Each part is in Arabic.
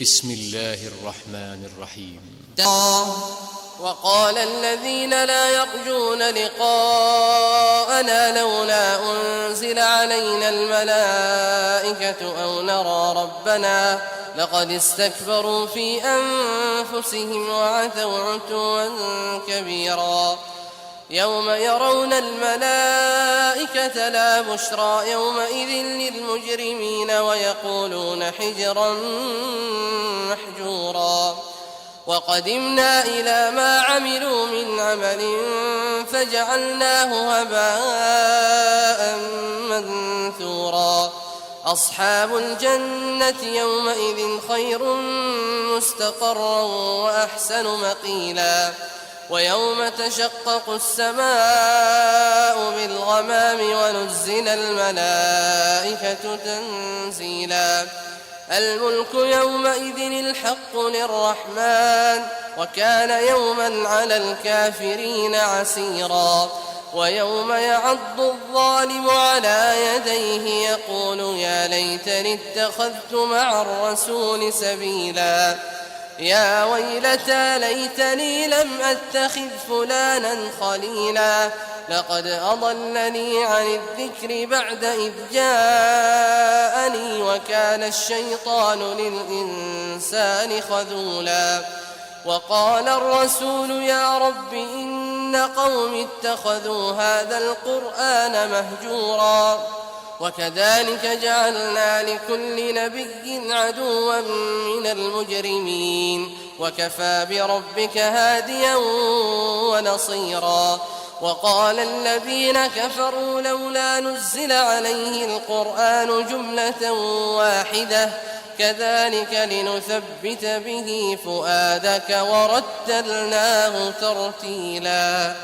بسم الله الرحمن الرحيم. وقال الذين لا يرجون لقاءنا لولا أنزل علينا الملائكة أو نرى ربنا لقد استكبروا في أنفسهم وعتوا عتوا كبيرا. يوم يرون الملائكة لا بشرى يومئذ للمجرمين ويقولون حجرا محجورا. وقدمنا إلى ما عملوا من عمل فجعلناه هباء منثورا. أصحاب الجنة يومئذ خير مستقرا وأحسن مقيلا. ويوم تشقق السماء بالغمام ونزل الملائكة تنزيلا. الملك يومئذ الحق للرحمن وكان يوما على الكافرين عسيرا. ويوم يعض الظالم على يديه يقول يا ليتني اتخذت مع الرسول سبيلا. يا ويلتى ليتني لم أتخذ فلانا خليلا لقد أضلني عن الذكر بعد إذ جاءني وكان الشيطان للإنسان خذولا. وقال الرسول يا رب إن قوم اتخذوا هذا القرآن مهجورا. وكذلك جعلنا لكل نبي عدوا من المجرمين وكفى بربك هاديا ونصيرا. وقال الذين كفروا لولا نزل عليه القرآن جملة واحدة كذلك لنثبت به فؤادك ورتلناه ترتيلا.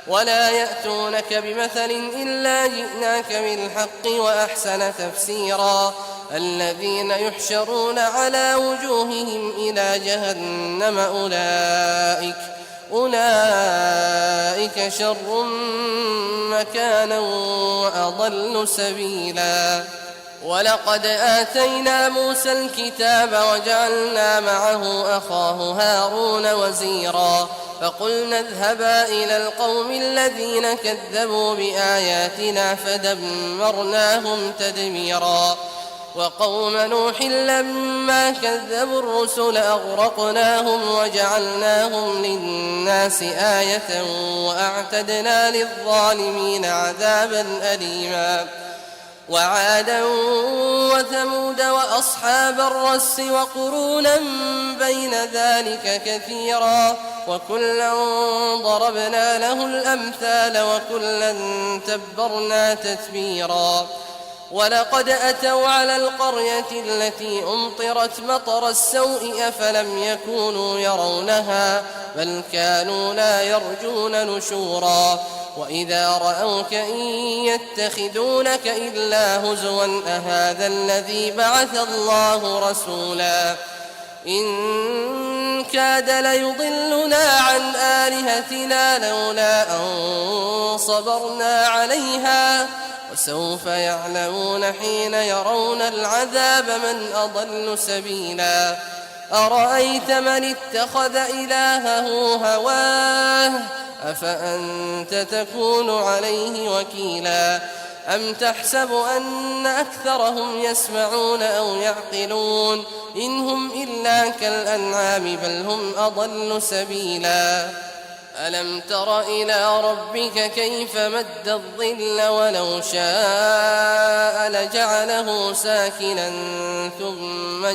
ولا يأتونك بمثل إلا جئناك بالحق وأحسن تفسيرا. الذين يحشرون على وجوههم إلى جهنم أولئك شر مكانا وأضل سبيلا. ولقد آتينا موسى الكتاب وجعلنا معه أخاه هارون وزيرا. فقلنا اذهبا إلى القوم الذين كذبوا بآياتنا فدمرناهم تدميرا. وقوم نوح لما كذبوا الرسل أغرقناهم وجعلناهم للناس آية وأعتدنا للظالمين عذابا أليما. وعادا وثمود وأصحاب الرس وقرونا بين ذلك كثيرا وكلا ضربنا له الأمثال وكلا تبرنا تتبيرا. ولقد أتوا على القرية التي أمطرت مطر السوء أفلم يكونوا يرونها بل كانوا لا يرجون نشورا. وإذا رأوك إن يتخذونك إلا هزوا أهذا الذي بعث الله رسولا. إن كاد ليضلنا عن آلهتنا لولا أن صبرنا عليها وسوف يعلمون حين يرون العذاب من أضل سبيلا. أرأيت من اتخذ إلهه هواه أفأنت تكون عليه وكيلا. أم تحسب أن أكثرهم يسمعون أو يعقلون إن هم إلا كالأنعام بل هم أضل سبيلا. ألم تر إلى ربك كيف مد الظل ولو شاء لجعله ساكنا ثم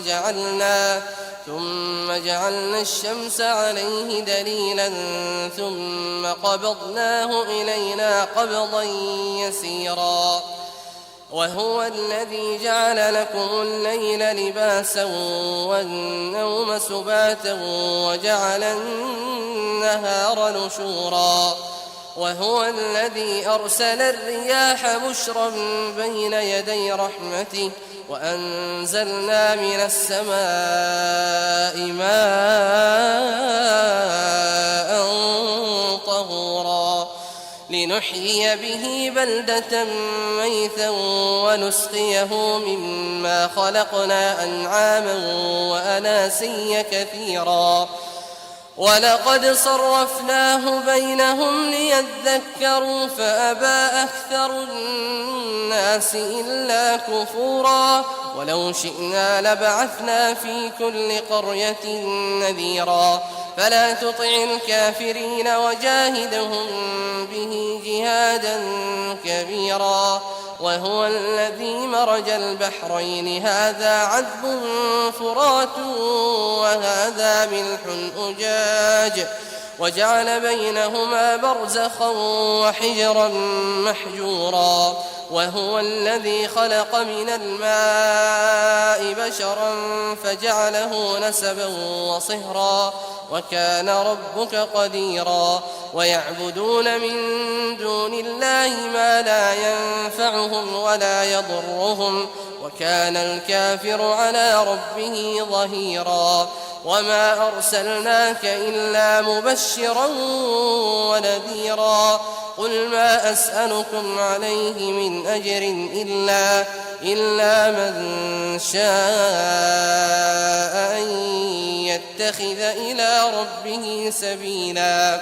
جعلنا الشمس عليه دليلا ثم قبضناه إلينا قبضا يسيرا. وهو الذي جعل لكم الليل لباسا والنوم سباتا وجعل النهار نشورا. وهو الذي أرسل الرياح بشرا بين يدي رحمته وأنزلنا من السماء ماء طهورا لنحيي به بلدة ميتا ونسقيه مما خلقنا أنعاما وأناسيا كثيرا ولقد صرفناه بينهم ليذكروا فأبى أكثر الناس إلا كفورا ولو شئنا لبعثنا في كل قرية نذيرا فلا تطع الكافرين وجاهدهم به جهادا كبيرا وهو الذي مرج البحرين هذا عذب فرات وهذا ملح أجاج وجعل بينهما برزخا وحجرا محجورا وهو الذي خلق من الماء بشرا فجعله نسبا وصهرا وكان ربك قديرا ويعبدون من دون الله ما لا ينفعهم ولا يضرهم وكان الكافر على ربه ظهيرا وما أرسلناك إلا مبشرا ونذيرا قل ما أسألكم عليه من أجر إلا من شاء أن يتخذ إلى ربه سبيلا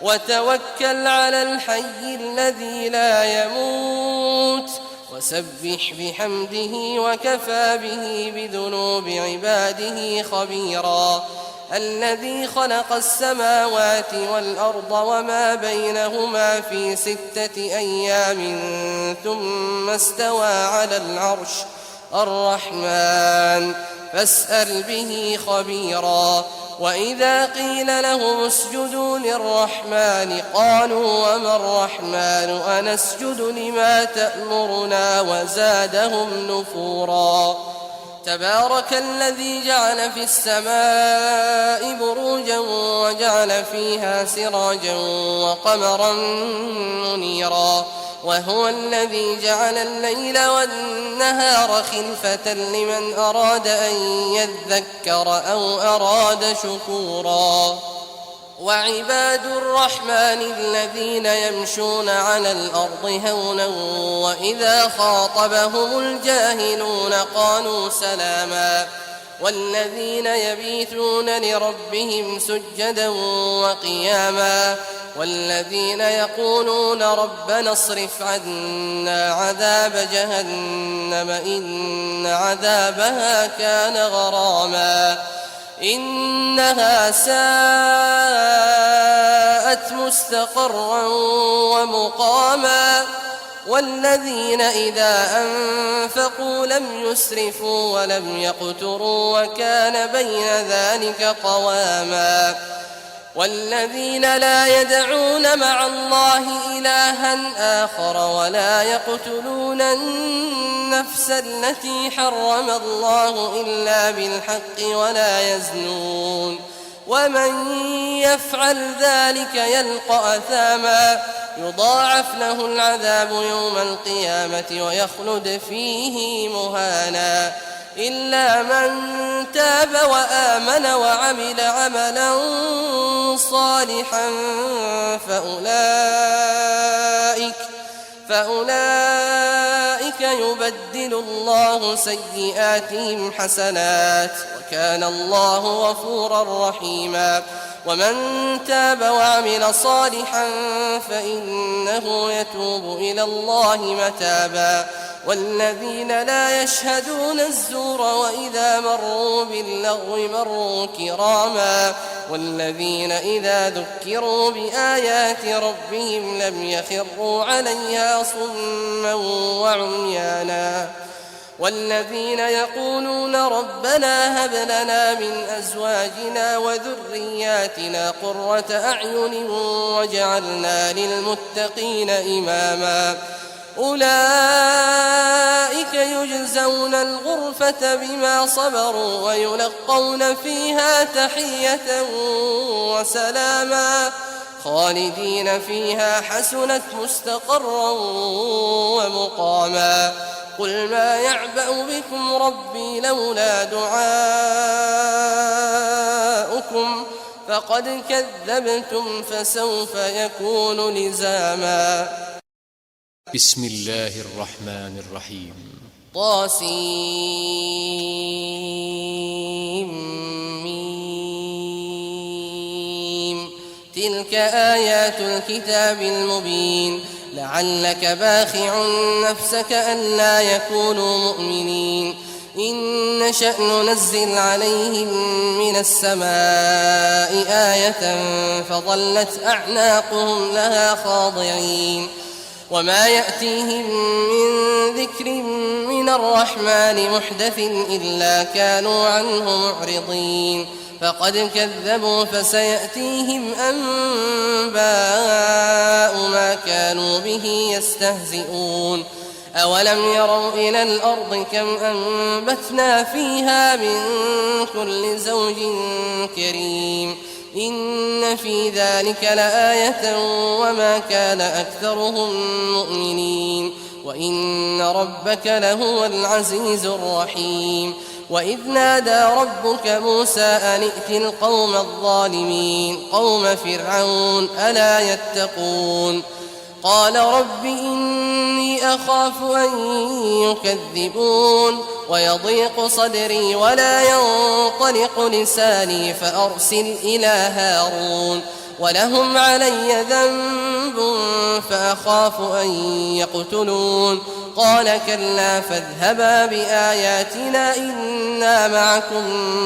وتوكل على الحي الذي لا يموت وسبح بحمده وكفى به بذنوب عباده خبيرا الذي خلق السماوات والأرض وما بينهما في 6 أيام ثم استوى على العرش الرحمن فاسأل به خبيرا وإذا قيل لهم اسجدوا للرحمن قالوا وما الرحمن أنسجد لما تأمرنا وزادهم نفورا تبارك الذي جعل في السماء بروجا وجعل فيها سراجا وقمرا منيرا وهو الذي جعل الليل والنهار خلفة لمن أراد أن يذكر أو أراد شكورا وعباد الرحمن الذين يمشون على الأرض هونا وإذا خاطبهم الجاهلون قالوا سلاما والذين يبيتون لربهم سجدا وقياما والذين يقولون ربنا اصرف عنا عذاب جهنم إن عذابها كان غراما إنها ساءت مستقرا ومقاما والذين إذا أنفقوا لم يسرفوا ولم يقتروا وكان بين ذلك قواما والذين لا يدعون مع الله إلها آخر ولا يقتلون النفس التي حرم الله إلا بالحق ولا يزنون ومن يفعل ذلك يلقى أثاما يضاعف له العذاب يوم القيامة ويخلد فيه مهانا إلا من تاب وآمن وعمل عملا صالحا فأولئك يبدل الله سيئاتهم حسنات وكان الله غفورا رحيما ومن تاب وعمل صالحا فإنه يتوب إلى الله متابا والذين لا يشهدون الزور وإذا مروا باللغو مروا كراما والذين إذا ذكروا بآيات ربهم لم يخروا عليها صما وعميانا والذين يقولون ربنا هب لنا من أزواجنا وذرياتنا قرة أعين واجعلنا للمتقين إماما أولئك يجزون الغرفة بما صبروا ويلقون فيها تحية وسلاما خالدين فيها حسنت مستقرا ومقاما قل ما يعبأ بكم ربي لولا دعاؤكم فقد كذبتم فسوف يكون لزاما بسم الله الرحمن الرحيم. طاسيم. تلك آيات الكتاب المبين. لعلك باخع نفسك ألا يكونوا مؤمنين. إن نشأ ننزل عليهم من السماء آية فظلت أعناقهم لها خاضعين. وما يأتيهم من ذكر من الرحمن محدث إلا كانوا عنه معرضين. فقد كذبوا فسيأتيهم أنباء ما كانوا به يستهزئون. أولم يروا إلى الأرض كم أنبتنا فيها من كل زوج كريم. إن في ذلك لآية وما كان أكثرهم مؤمنين وإن ربك لهو العزيز الرحيم. وإذ نادى ربك موسى أن ائت القوم الظالمين قوم فرعون ألا يتقون. قال رب إني أخاف أن يكذبون ويضيق صدري ولا ينطلق لساني فأرسل إلى هارون ولهم علي ذنب فأخاف أن يقتلون. قال كلا فاذهبا بآياتنا إنا معكم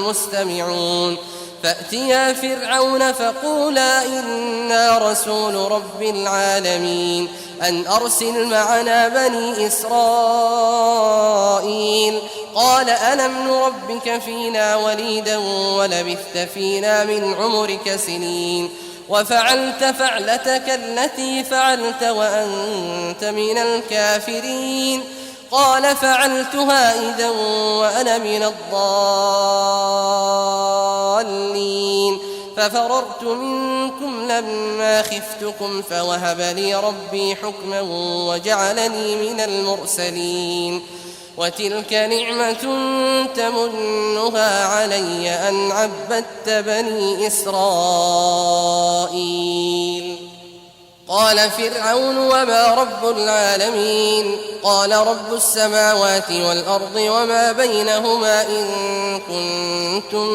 مستمعون. فأتيا فرعون فقولا إنا رسول رب العالمين أن أرسل معنا بني إسرائيل. قال ألم نربك فينا وليدا ولبثت فينا من عمرك سنين وفعلت فعلتك التي فعلت وأنت من الكافرين. قال فعلتها إذا وأنا من الضالين ففررت منكم لما خفتكم فوهب لي ربي حكما وجعلني من المرسلين. وتلك نعمة تمنها علي أن عبدت بني إسرائيل. قال فرعون وما رب العالمين. قال رب السماوات والأرض وما بينهما إن كنتم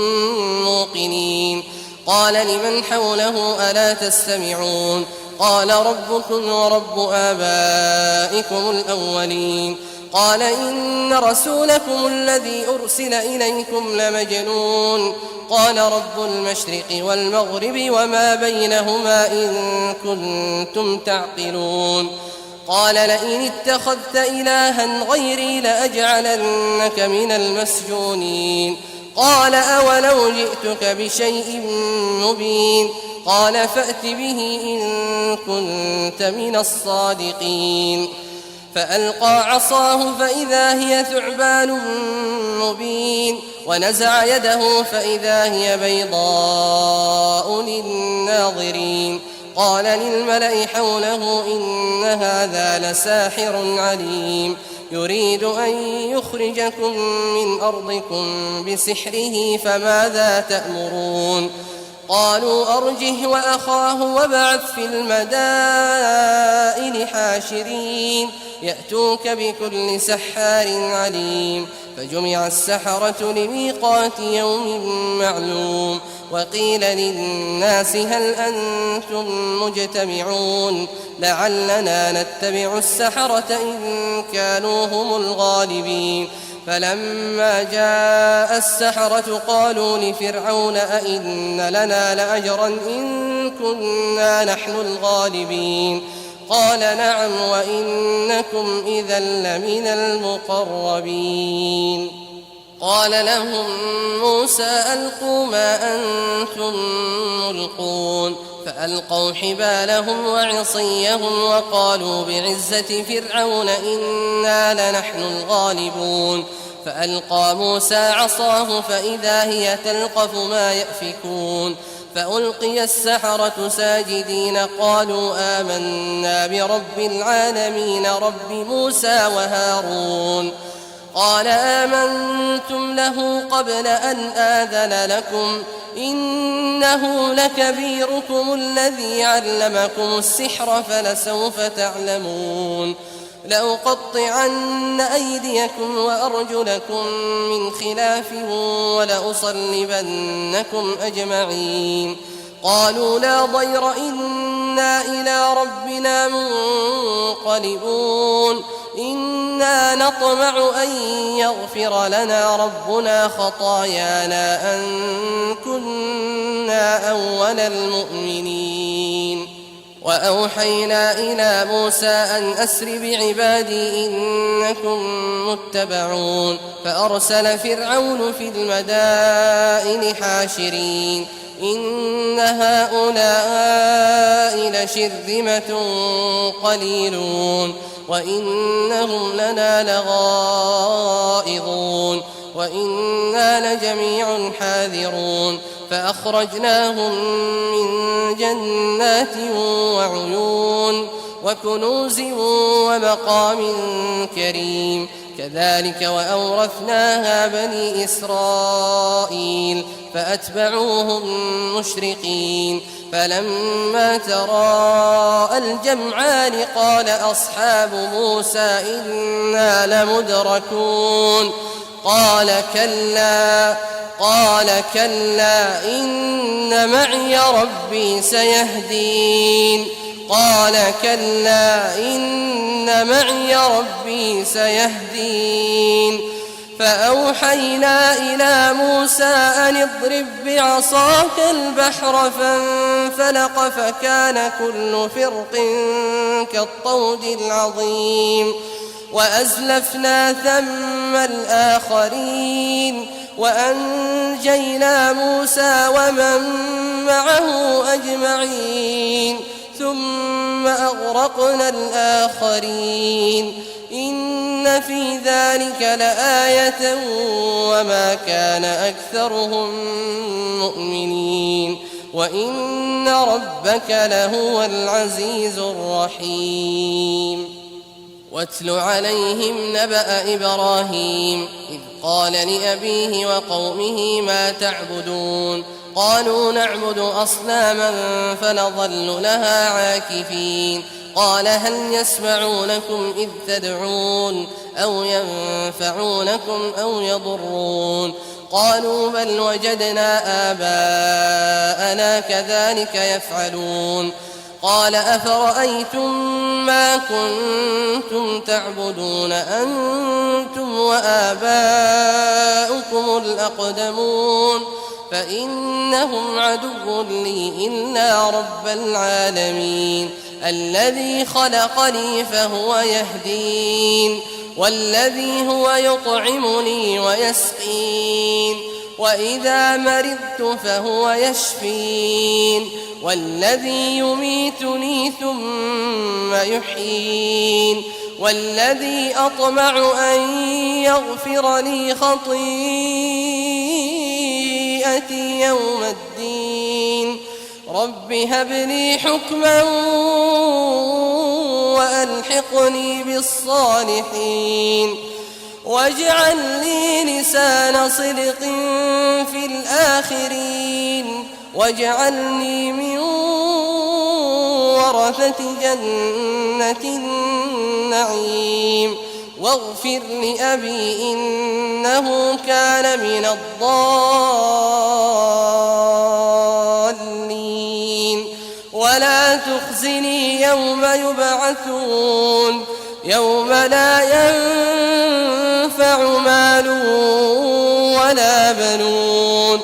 موقنين. قال لمن حوله ألا تستمعون. قال ربكم ورب آبائكم الأولين. قال إن رسولكم الذي أرسل إليكم لمجنون. قال رب المشرق والمغرب وما بينهما إن كنتم تعقلون. قال لئن اتخذت إلها غيري لأجعلنك من المسجونين. قال أولو جئتك بشيء مبين. قال فأت به إن كنت من الصادقين. فألقى عصاه فإذا هي ثعبان مبين ونزع يده فإذا هي بيضاء للناظرين. قال للملأ حوله إن هذا لساحر عليم يريد أن يخرجكم من أرضكم بسحره فماذا تأمرون. قالوا أرجه وأخاه وابعث في المدائن حاشرين يأتوك بكل سحار عليم. فجمع السحرة لميقات يوم معلوم. وقيل للناس هل أنتم مجتمعون لعلنا نتبع السحرة إن كانوا هم الغالبين. فلما جاء السحرة قالوا لفرعون أئن لنا لأجرا إن كنا نحن الغالبين. قال نعم وإنكم إذا لمن المقربين. قال لهم موسى ألقوا ما أنتم ملقون. فألقوا حبالهم وعصيهم وقالوا بعزة فرعون إنا لنحن الغالبون. فألقى موسى عصاه فإذا هي تلقف ما يأفكون. فألقي السحرة ساجدين قالوا آمنا برب العالمين رب موسى وهارون. قال آمنتم له قبل أن آذن لكم إنه لكبيركم الذي علمكم السحر فلسوف تعلمون. لأقطعن أيديكم وأرجلكم من خلاف ولأصلبنكم أجمعين. قالوا لا ضير إنا إلى ربنا منقلبون. إنا نطمع أن يغفر لنا ربنا خطايانا أن كنا أول المؤمنين. وأوحينا إلى موسى أن أسر بعبادي إنكم متبعون. فأرسل فرعون في المدائن حاشرين إن هؤلاء لشرذمة قليلون وإنهم لنا لغائظون وإنا لجميع حاذرون. فأخرجناهم من جنات وعيون وكنوز ومقام كريم. كذلك وأورثناها بني إسرائيل فأتبعوهم مشرقين. فلما تراءى الجمعان قال أصحاب موسى إنا لمدركون. قال كلا إن معي ربي سيهدين. فأوحينا إلى موسى أن اضرب بعصاك البحر فانفلق فكان كل فرق كالطود العظيم. وأزلفنا ثم الآخرين وأنجينا موسى ومن معه أجمعين ثم أغرقنا الآخرين. إن في ذلك لآية وما كان أكثرهم مؤمنين وإن ربك لهو العزيز الرحيم. واتل عليهم نبأ إبراهيم إذ قال لأبيه وقومه ما تعبدون. قالوا نعبد أصناما فنظل لها عاكفين. قال هل يسمعونكم إذ تدعون أو ينفعونكم أو يضرون. قالوا بل وجدنا آباءنا كذلك يفعلون. قال أفرأيتم ما كنتم تعبدون أنتم وآباؤكم الأقدمون فإنهم عدو لي إلا رب العالمين الذي خلقني فهو يهدين والذي هو يطعمني ويسقين وإذا مرضت فهو يشفين والذي يميتني ثم يحيين والذي أطمع أن يغفر لي خطيئتي يوم الدين. رب هب لي حكما وألحقني بالصالحين واجعل لي لسان صدق في الآخرين واجعلني من ورثة جنة النعيم واغفر لأبي إنه كان من الضالين ولا تخزني يوم يبعثون يوم لا ينفع مال ولا بنون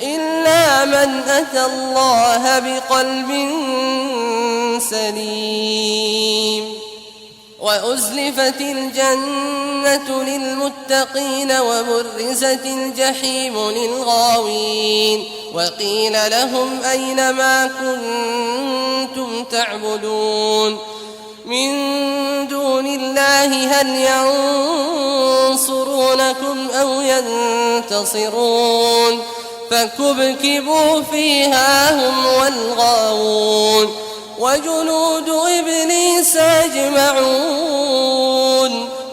إلا من أتى الله بقلب سليم. وأزلفت الجنة للمتقين وبرزت الجحيم للغاوين وقيل لهم أين ما كنتم تعبدون من دون الله هل ينصرونكم أو ينتصرون فكبكبوا فيها هم والغاوون وجنود إبليس أجمعون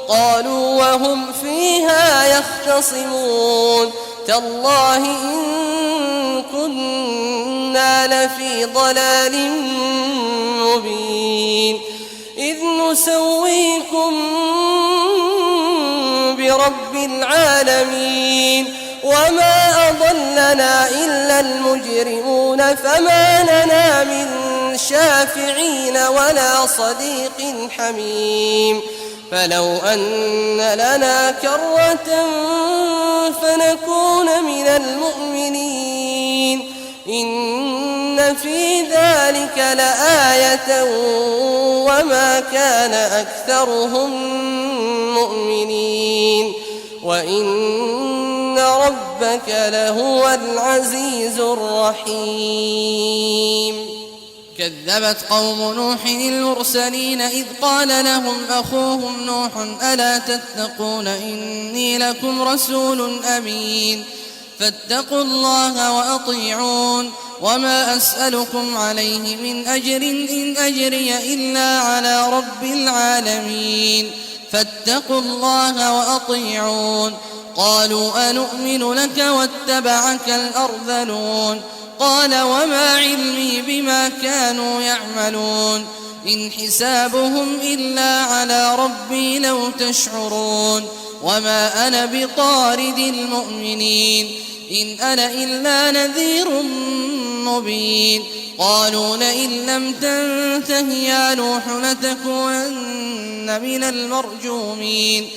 قالوا وهم فيها يختصمون تالله إن كنا لفي ضلال مبين إذ نسويكم برب العالمين وما أضلنا إلا المجرمون فما لنا من شافعين ولا صديق حميم فلو أن لنا كرة فنكون من المؤمنين إن في ذلك لآية وما كان أكثرهم مؤمنين وإن ربك لهو العزيز الرحيم. كذبت قوم نوح المرسلين إذ قال لهم أخوهم نوح ألا تتقون إني لكم رسول أمين فاتقوا الله وأطيعون وما أسألكم عليه من أجر إن أجري إلا على رب العالمين فاتقوا الله وأطيعون. قالوا أنؤمن لك واتبعك الأرذلون قال وما علمي بما كانوا يعملون إن حسابهم إلا على ربي لو تشعرون وما أنا بطارد المؤمنين إن أنا إلا نذير مبين. قالوا لئن لم تنته يا نوح لتكونن من المرجومين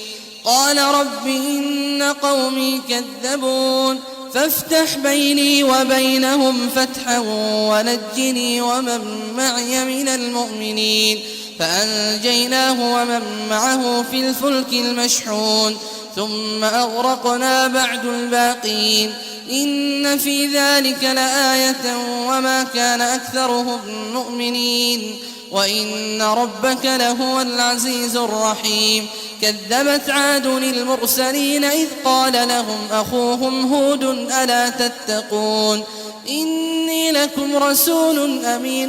قال رب إن قومي كذبون فافتح بيني وبينهم فتحا ونجني ومن معي من المؤمنين فأنجيناه ومن معه في الفلك المشحون ثم أغرقنا بعد الباقين إن في ذلك لآية وما كان أكثرهم مؤمنين وإن ربك لهو العزيز الرحيم. كذبت عاد المرسلين إذ قال لهم أخوهم هود ألا تتقون إني لكم رسول أمين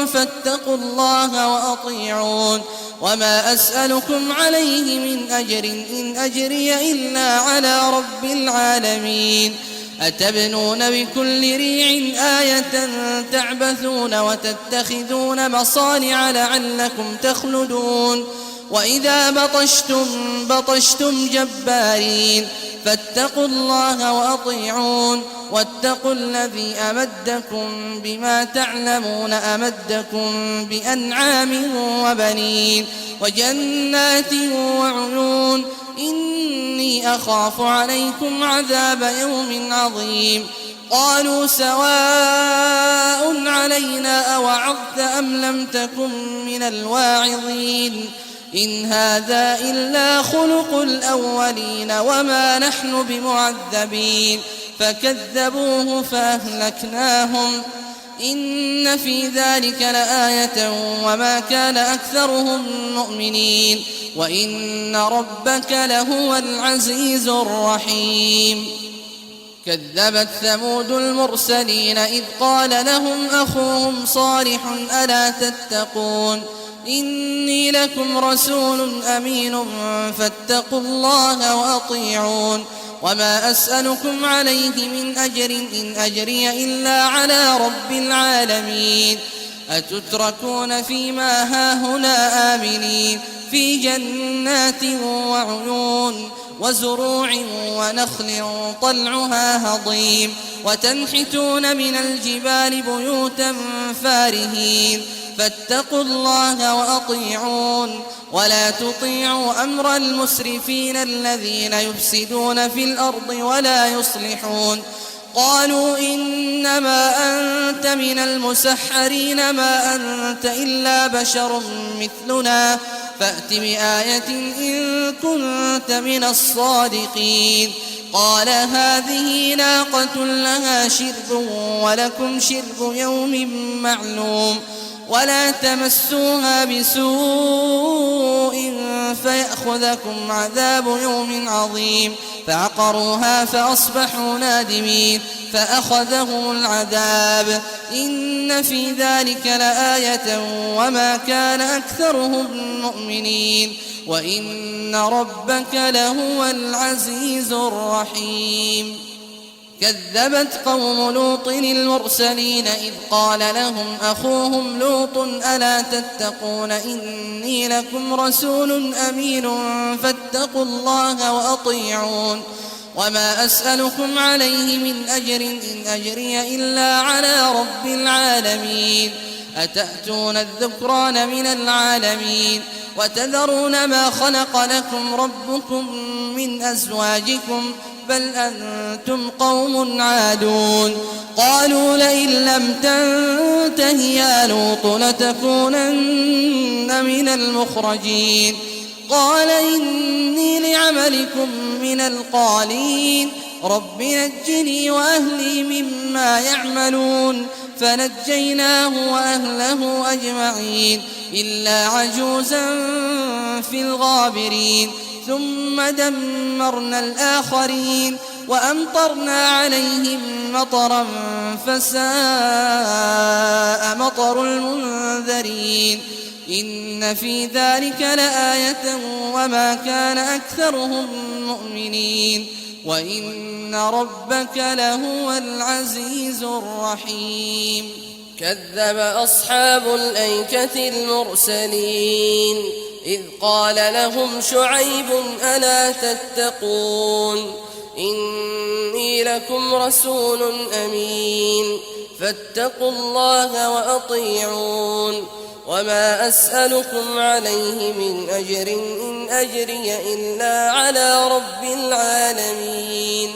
فاتقوا الله وأطيعون وما أسألكم عليه من أجر إن أجري إلا على رب العالمين أتبنون بكل ريع آية تعبثون وتتخذون مصانع لعلكم تخلدون وإذا بطشتم جبارين فاتقوا الله وأطيعون واتقوا الذي أمدكم بما تعلمون أمدكم بأنعام وبنين وجنات وعيون إني أخاف عليكم عذاب يوم عظيم. قالوا سواء علينا أوعظت أم لم تكن من الواعظين إن هذا إلا خلق الأولين وما نحن بمعذبين فكذبوه فأهلكناهم إن في ذلك لآية وما كان أكثرهم مؤمنين وإن ربك لهو العزيز الرحيم. كذبت ثمود المرسلين إذ قال لهم أخوهم صالح ألا تتقون إني لكم رسول أمين فاتقوا الله وأطيعون وما أسألكم عليه من أجر إن أجري إلا على رب العالمين أتتركون فيما هاهنا آمنين في جنات وعيون وزروع ونخل طلعها هضيم وتنحتون من الجبال بيوتا فارهين فاتقوا الله وأطيعون ولا تطيعوا أمر المسرفين الذين يفسدون في الأرض ولا يصلحون. قالوا إنما أنت من المسحرين ما أنت إلا بشر مثلنا فأت بآية إن كنت من الصادقين. قال هذه ناقة لها شرب ولكم شرب يوم معلوم ولا تمسوها بسوء فيأخذكم عذاب يوم عظيم. فعقروها فأصبحوا نادمين فأخذهم العذاب إن في ذلك لآية وما كان أكثرهم مؤمنين وإن ربك لهو العزيز الرحيم. كذبت قوم لوط المرسلين إذ قال لهم أخوهم لوط ألا تتقون إني لكم رسول أمين فاتقوا الله وأطيعون وما أسألكم عليه من أجر إن أجري إلا على رب العالمين أتأتون الذكران من العالمين وتذرون ما خلق لكم ربكم من أزواجكم بل أنتم قوم عادون قالوا لئن لم تنته يا لوط لتكونن من المخرجين قال إني لعملكم من القالين رب نجني وأهلي مما يعملون فنجيناه وأهله أجمعين إلا عجوزا في الغابرين ثم دمرنا الآخرين وأمطرنا عليهم مطرا فساء مطر المنذرين إن في ذلك لآية وما كان أكثرهم مؤمنين وإن ربك لهو العزيز الرحيم كذب أصحاب الأيكة المرسلين إذ قال لهم شعيب ألا تتقون إني لكم رسول أمين فاتقوا الله وأطيعون وما أسألكم عليه من أجر إن أجري إلا على رب العالمين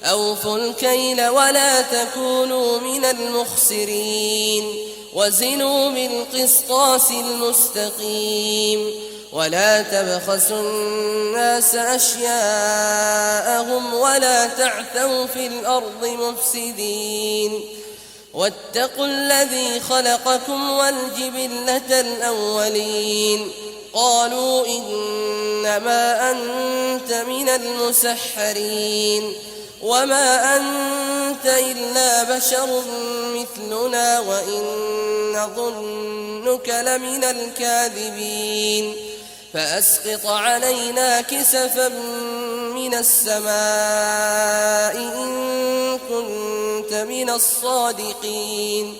أوفوا الكيل ولا تكونوا من المخسرين وزنوا بالقسطاس المستقيم ولا تبخسوا الناس أشياءهم ولا تعثوا في الأرض مفسدين واتقوا الذي خلقكم والجبلة الأولين قالوا إنما أنت من المسحرين وما أنت إلا بشر مثلنا وإن نظنك لمن الكاذبين فأسقط علينا كسفا من السماء إن كنت من الصادقين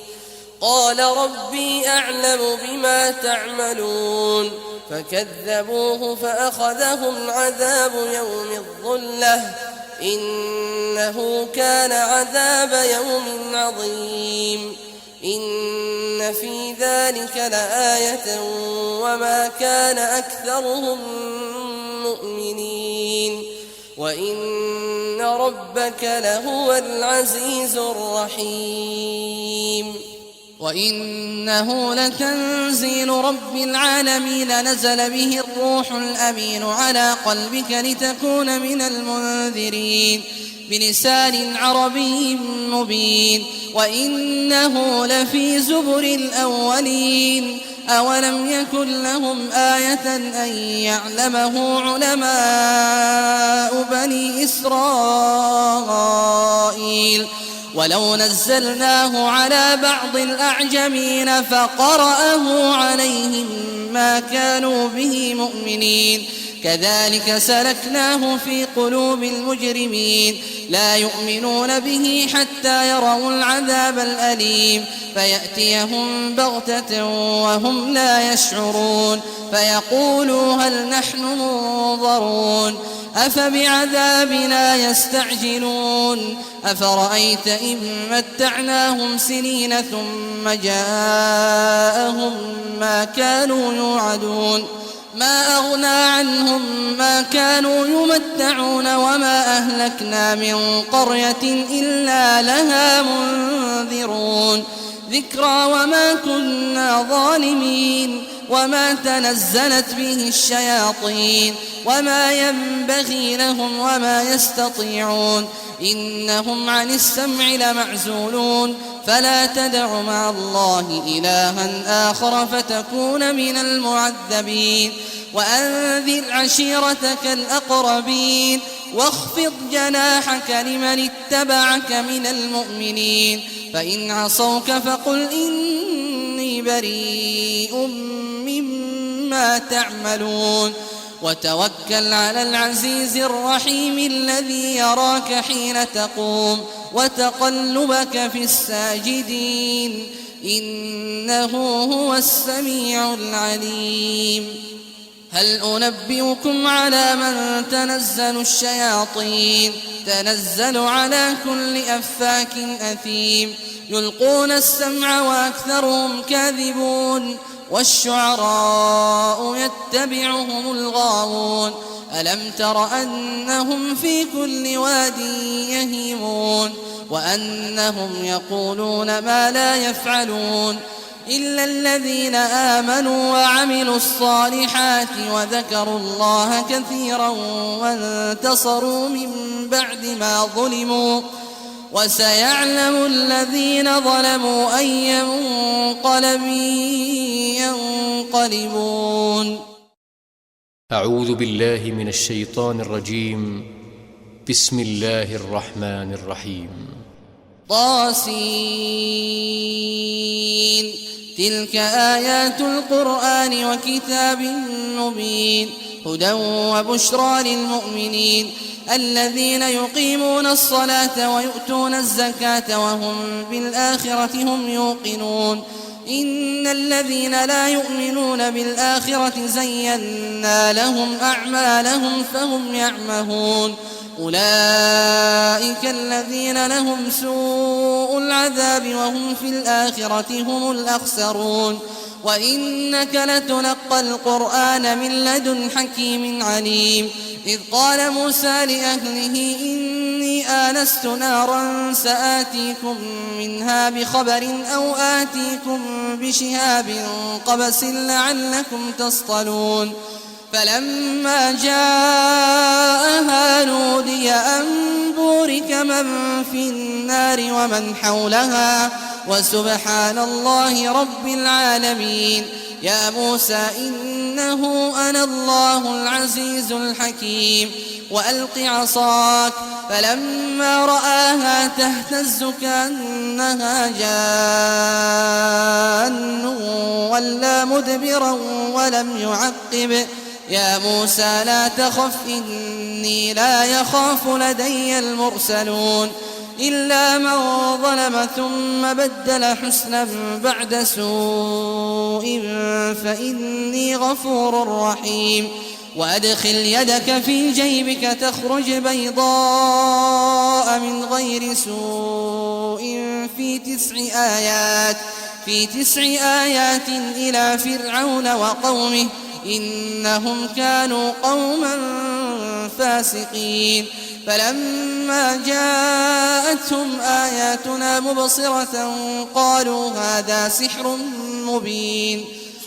قال ربي أعلم بما تعملون فكذبوه فأخذهم عذاب يوم الظلة إنه كان عذاب يوم عظيم إن في ذلك لآية وما كان أكثرهم مؤمنين وإن ربك لهو العزيز الرحيم وإنه لتنزيل رب العالمين نزل به الروح الأمين على قلبك لتكون من المنذرين بلسان عربي مبين وإنه لفي زبر الأولين أولم يكن لهم آية أن يعلمه علماء بني إسرائيل ولو نزلناه على بعض الأعجمين فقرأه عليهم ما كانوا به مؤمنين كذلك سلكناه في قلوب المجرمين لا يؤمنون به حتى يروا العذاب الأليم فيأتيهم بغتة وهم لا يشعرون فيقولوا هل نحن منظرون أفبعذابنا يستعجلون أفرأيت إن متعناهم سنين ثم جاءهم ما كانوا يوعدون ما أغنى عنهم ما كانوا يمتعون وما أهلكنا من قرية إلا لها منذرون ذكرى وما كنا ظالمين وما تنزلت به الشياطين وما ينبغي لهم وما يستطيعون إنهم عن السمع لمعزولون فلا تدع مع الله إلها آخر فتكون من المعذبين وأنذر عشيرتك الأقربين واخفض جناحك لمن اتبعك من المؤمنين فإن عصوك فقل إني بريء مما تعملون وتوكل على العزيز الرحيم الذي يراك حين تقوم وتقلبك في الساجدين إنه هو السميع العليم. هل أنبئكم على من تنزل الشياطين تنزل على كل أفاك أثيم يلقون السمع وأكثرهم كاذبون والشعراء يتبعهم الغاوون ألم تر أنهم في كل واد يهيمون وأنهم يقولون ما لا يفعلون إلا الذين آمنوا وعملوا الصالحات وذكروا الله كثيرا وانتصروا من بعد ما ظلموا وسيعلم الذين ظلموا أي منقلب ينقلبون. أعوذ بالله من الشيطان الرجيم. بسم الله الرحمن الرحيم. طاسين تلك آيات القرآن وكتاب مبين هدى وبشرى للمؤمنين الذين يقيمون الصلاة ويؤتون الزكاة وهم بالآخرة هم يوقنون إن الذين لا يؤمنون بالآخرة زينا لهم أعمالهم فهم يعمهون أولئك الذين لهم سوء العذاب وهم في الآخرة هم الأخسرون وإنك لتلقى القرآن من لدن حكيم عليم إذ قال موسى لأهله إني آنست نارا سآتيكم منها بخبر أو آتيكم بشهاب قبس لعلكم تصطلون فلما جاءها نودي أن بورك من في النار ومن حولها وسبحان الله رب العالمين يا موسى إنه أنا الله العزيز الحكيم وألق عصاك فلما رآها تهتز كأنها جان ولا مدبرا ولم يعقب يا موسى لا تخف إني لا يخاف لدي المرسلون إلا من ظلم ثم بدل حسنا بعد سوء فإني غفور رحيم وأدخل يدك في جيبك تخرج بيضاء من غير سوء في 9 آيات إلى فرعون وقومه إنهم كانوا قوما فاسقين فلما جاءتهم آياتنا مبصرة قالوا هذا سحر مبين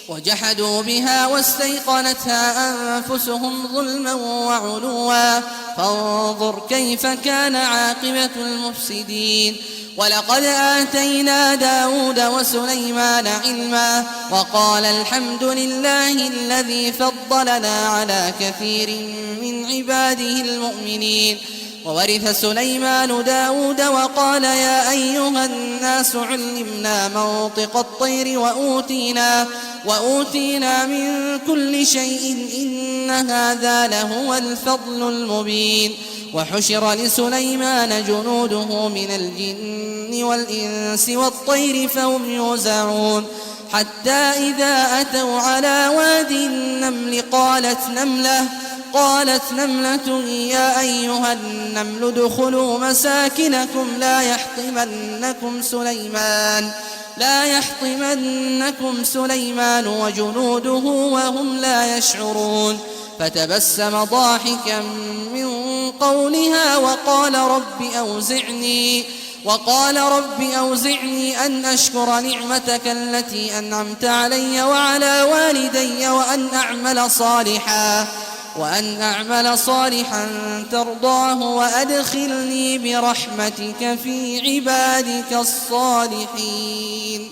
وجحدوا بها واستيقنتها أنفسهم ظلما وعلوا فانظر كيف كان عاقبة المفسدين ولقد آتينا داود وسليمان علما وقال الحمد لله الذي فضلنا على كثير من عباده المؤمنين وورث سليمان داود وقال يا أيها الناس علمنا منطق الطير وأوتينا من كل شيء إن هذا لهو الفضل المبين وحشر لسليمان جنوده من الجن والإنس والطير فهم يوزعون حتى إذا أتوا على وادي النمل قالت نملة يا أيها النمل ادخلوا مساكنكم لا يحطمنكم سليمان وجنوده وهم لا يشعرون فتبسم ضاحكا من قولها وقال رب أوزعني أن أشكر نعمتك التي أنعمت علي وعلى والدي وأن أعمل صالحا ترضاه وأدخلني برحمتك في عبادك الصالحين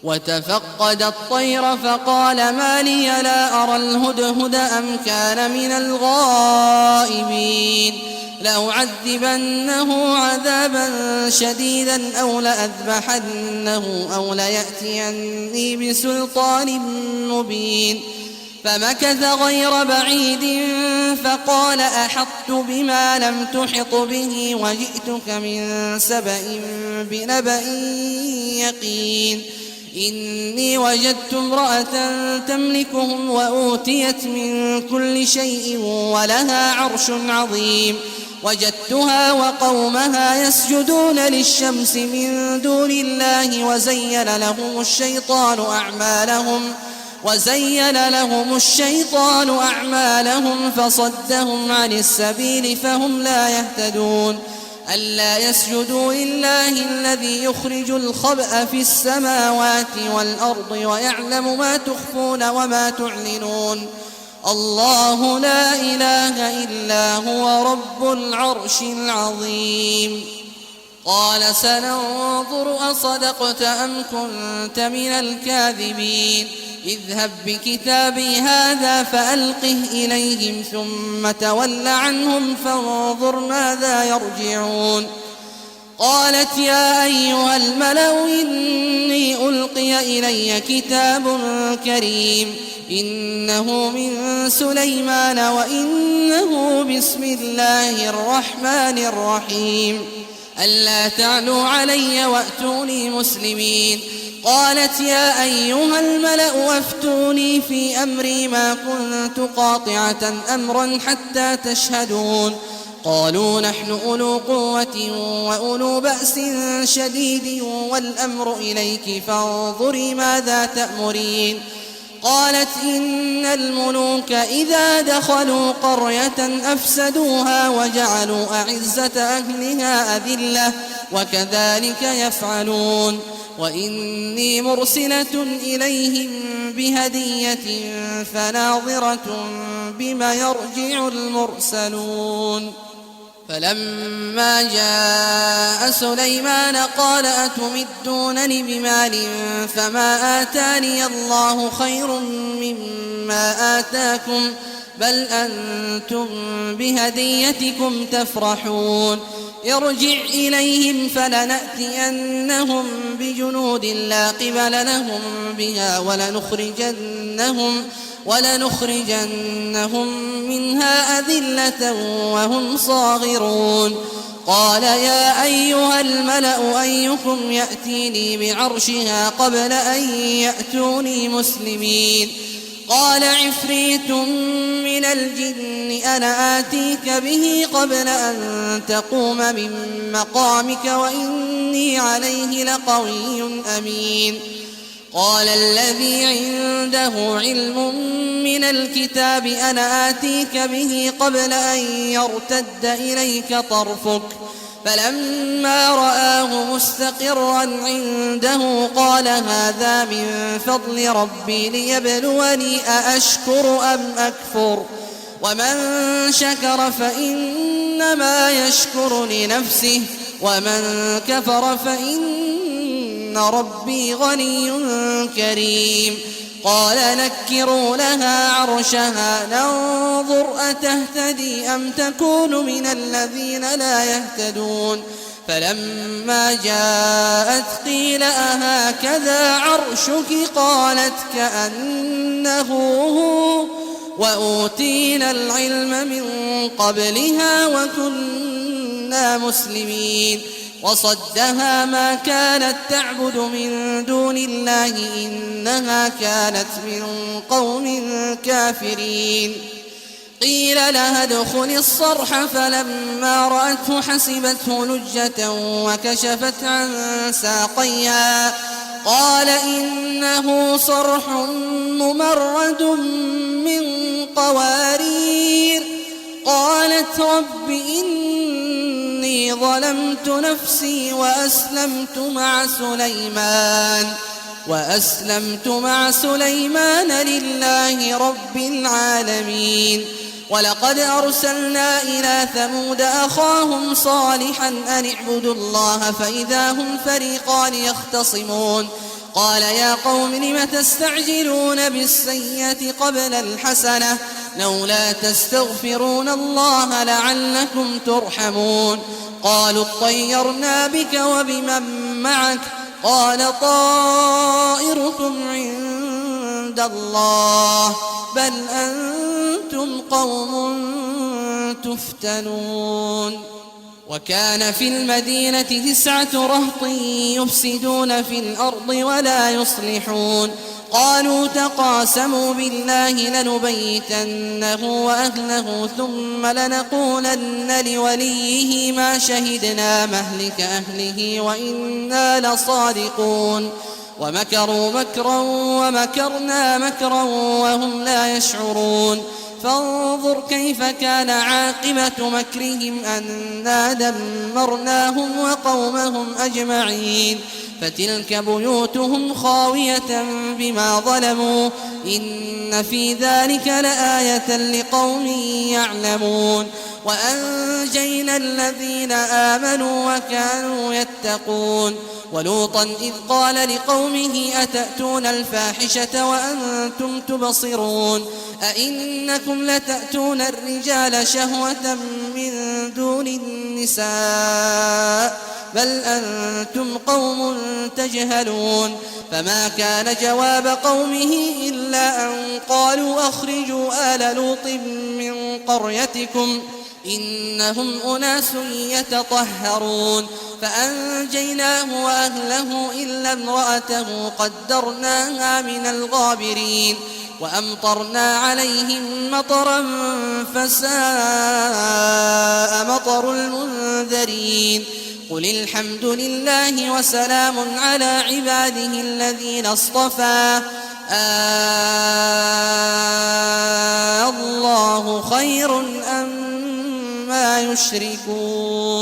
وتفقد الطير فقال ما لي لا أرى الهدهد أم كان من الغائبين لأعذبنه عذابا شديدا أو لأذبحنه أو ليأتيني بسلطان مبين فمكث غير بعيد فقال أحطت بما لم تحط به وجئتك من سبأ بنبأ يقين إني وجدت امرأة تملكهم وأوتيت من كل شيء ولها عرش عظيم وجدتها وقومها يسجدون للشمس من دون الله وزين لهم الشيطان أعمالهم فصدهم عن السبيل فهم لا يهتدون ألا يسجدوا لله الذي يخرج الخبأ في السماوات والأرض ويعلم ما تخفون وما تعلنون الله لا إله إلا هو رب العرش العظيم قال سننظر أصدقت أم كنت من الكاذبين اذهب بكتابي هذا فألقه إليهم ثم تول عنهم فانظر ماذا يرجعون قالت يا أيها الملأ إني ألقي إلي كتاب كريم إنه من سليمان وإنه بسم الله الرحمن الرحيم ألا تعلوا علي وأتوني مسلمين قالت يا أيها الملأ أفتوني في أمري ما كنت قاطعة أمرا حتى تشهدون قالوا نحن أولو قوة وأولو بأس شديد والأمر إليك فانظري ماذا تأمرين قالت إن الملوك إذا دخلوا قرية أفسدوها وجعلوا أعزة أهلها أذلة وكذلك يفعلون وإني مرسلة إليهم بهدية فناظرة بما يرجع المرسلون فلما جاء سليمان قال أتمدونني بمال فما آتاني الله خير مما آتاكم بل أنتم بهديتكم تفرحون ارجع إليهم فلنأتينهم بجنود لا قبل لهم بها ولنخرجنهم منها أذلة وهم صاغرون قال يا أيها الملأ أيكم يأتيني بعرشها قبل أن يأتوني مسلمين قال عفريت من الجن أنا آتيك به قبل أن تقوم من مقامك وإني عليه لقوي أمين قال الذي عنده علم من الكتاب أنا آتيك به قبل أن يرتد إليك طرفك فلما رآه مستقرا عنده قال هذا من فضل ربي ليبلوني أأشكر أم أكفر ومن شكر فإنما يشكر لنفسه ومن كفر فإن ربي غني كريم قال نكروا لها عرشها ننظر أتهتدي أم تكون من الذين لا يهتدون فلما جاءت قيل أهكذا عرشك قالت كأنه هو وأوتينا العلم من قبلها وكنا مسلمين وصدها ما كانت تعبد من دون الله إنها كانت من قوم كافرين قيل لها ادخل الصرح فلما رأته حسبته لجة وكشفت عن ساقيها قال إنه صرح ممرد من قوارير قالت رب إني ظلمت نفسي وأسلمت مع سليمان لله رب العالمين ولقد أرسلنا إلى ثمود أخاهم صالحا أن اعبدوا الله فإذا هم فريقان يختصمون قال يا قوم لم تستعجلون بالسيئة قبل الحسنة لولا تستغفرون الله لعلكم ترحمون قالوا اطيرنا بك وبمن معك قال طائركم عند عند الله بل أنتم قوم تفتنون. وكان في المدينة 9 رهط يفسدون في الأرض ولا يصلحون قالوا تقاسموا بالله لنبيتنه وأهله ثم لنقولن لوليه ما شهدنا مهلك أهله وإنا لصادقون. ومكروا مكرا ومكرنا مكرا وهم لا يشعرون فانظر كيف كان عاقبة مكرهم أنا دمرناهم وقومهم أجمعين فتلك بيوتهم خاوية بما ظلموا إن في ذلك لآية لقوم يعلمون. وأنجينا الذين آمنوا وكانوا يتقون. ولوطا إذ قال لقومه أتأتون الفاحشة وأنتم تبصرون أئنكم لتأتون الرجال شهوة من دون النساء بل أنتم قوم تجهلون. فما كان جواب قومه إلا أن قالوا أخرجوا آل لوط من قريتكم إنهم أناس يتطهرون فأنجيناه وأهله إلا امرأته قدرناها من الغابرين وأمطرنا عليهم مطرا فساء مطر المنذرين. قل الحمد لله وسلام على عباده الذين اصطفى الله خير أم ما يشركون.